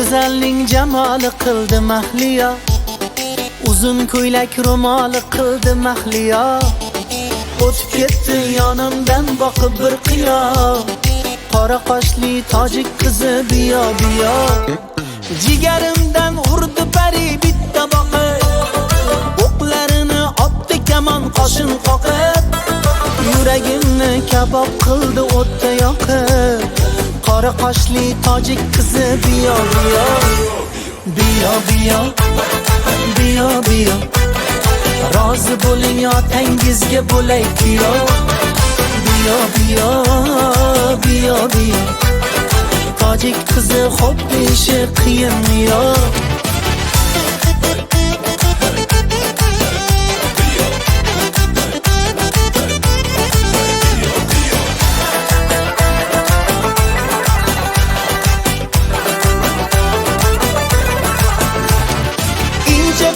go'zalning jamoli qildi mahliyo, uzun ko'ylak ro'moli qildi mahliyo. O'tib ketdi yonimdan boqib bir qiyo, qora qoshli tojik qizi biyo biyo. Jigarimdan urdi pari bitta boqib, o'qlarini otdi kamon qoshin qoqib. Yuragimni kabob qildi o'tda yoqib, qora qoshli tojik qizi biyo biyo. Biyo biyo, biyo biyo, rozi bo'ling otangizga bo'lay kuyo. Biyo biyo, biyo biyo, tojik qizi xo'p deyishi qiyin-yo.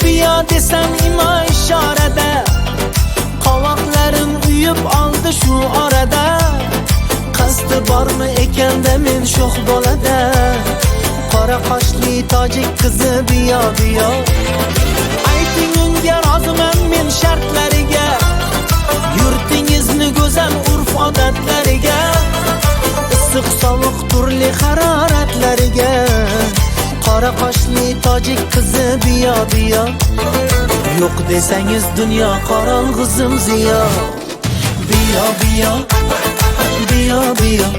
Biyo desam imo ishorada, qovoqlarim uyib oldi shu orada. Qasdi bormi ekanda men sho'x bolada, qora qoshli tojik qizi biyo biyo. Ayting unga roziman men shartlariga, yurtingizni go'zal urf odatlariga, issiq sovuq turli haroratlariga. Qora qoshli tojik qizi biyo biyo, yo'q desangiz dunyo qorong'u zimziyo. Biyo biyo, biyo biyo,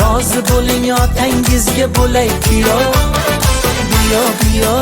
rozi bo'ling otangizga bo'lay kuyo. Biyo biyo.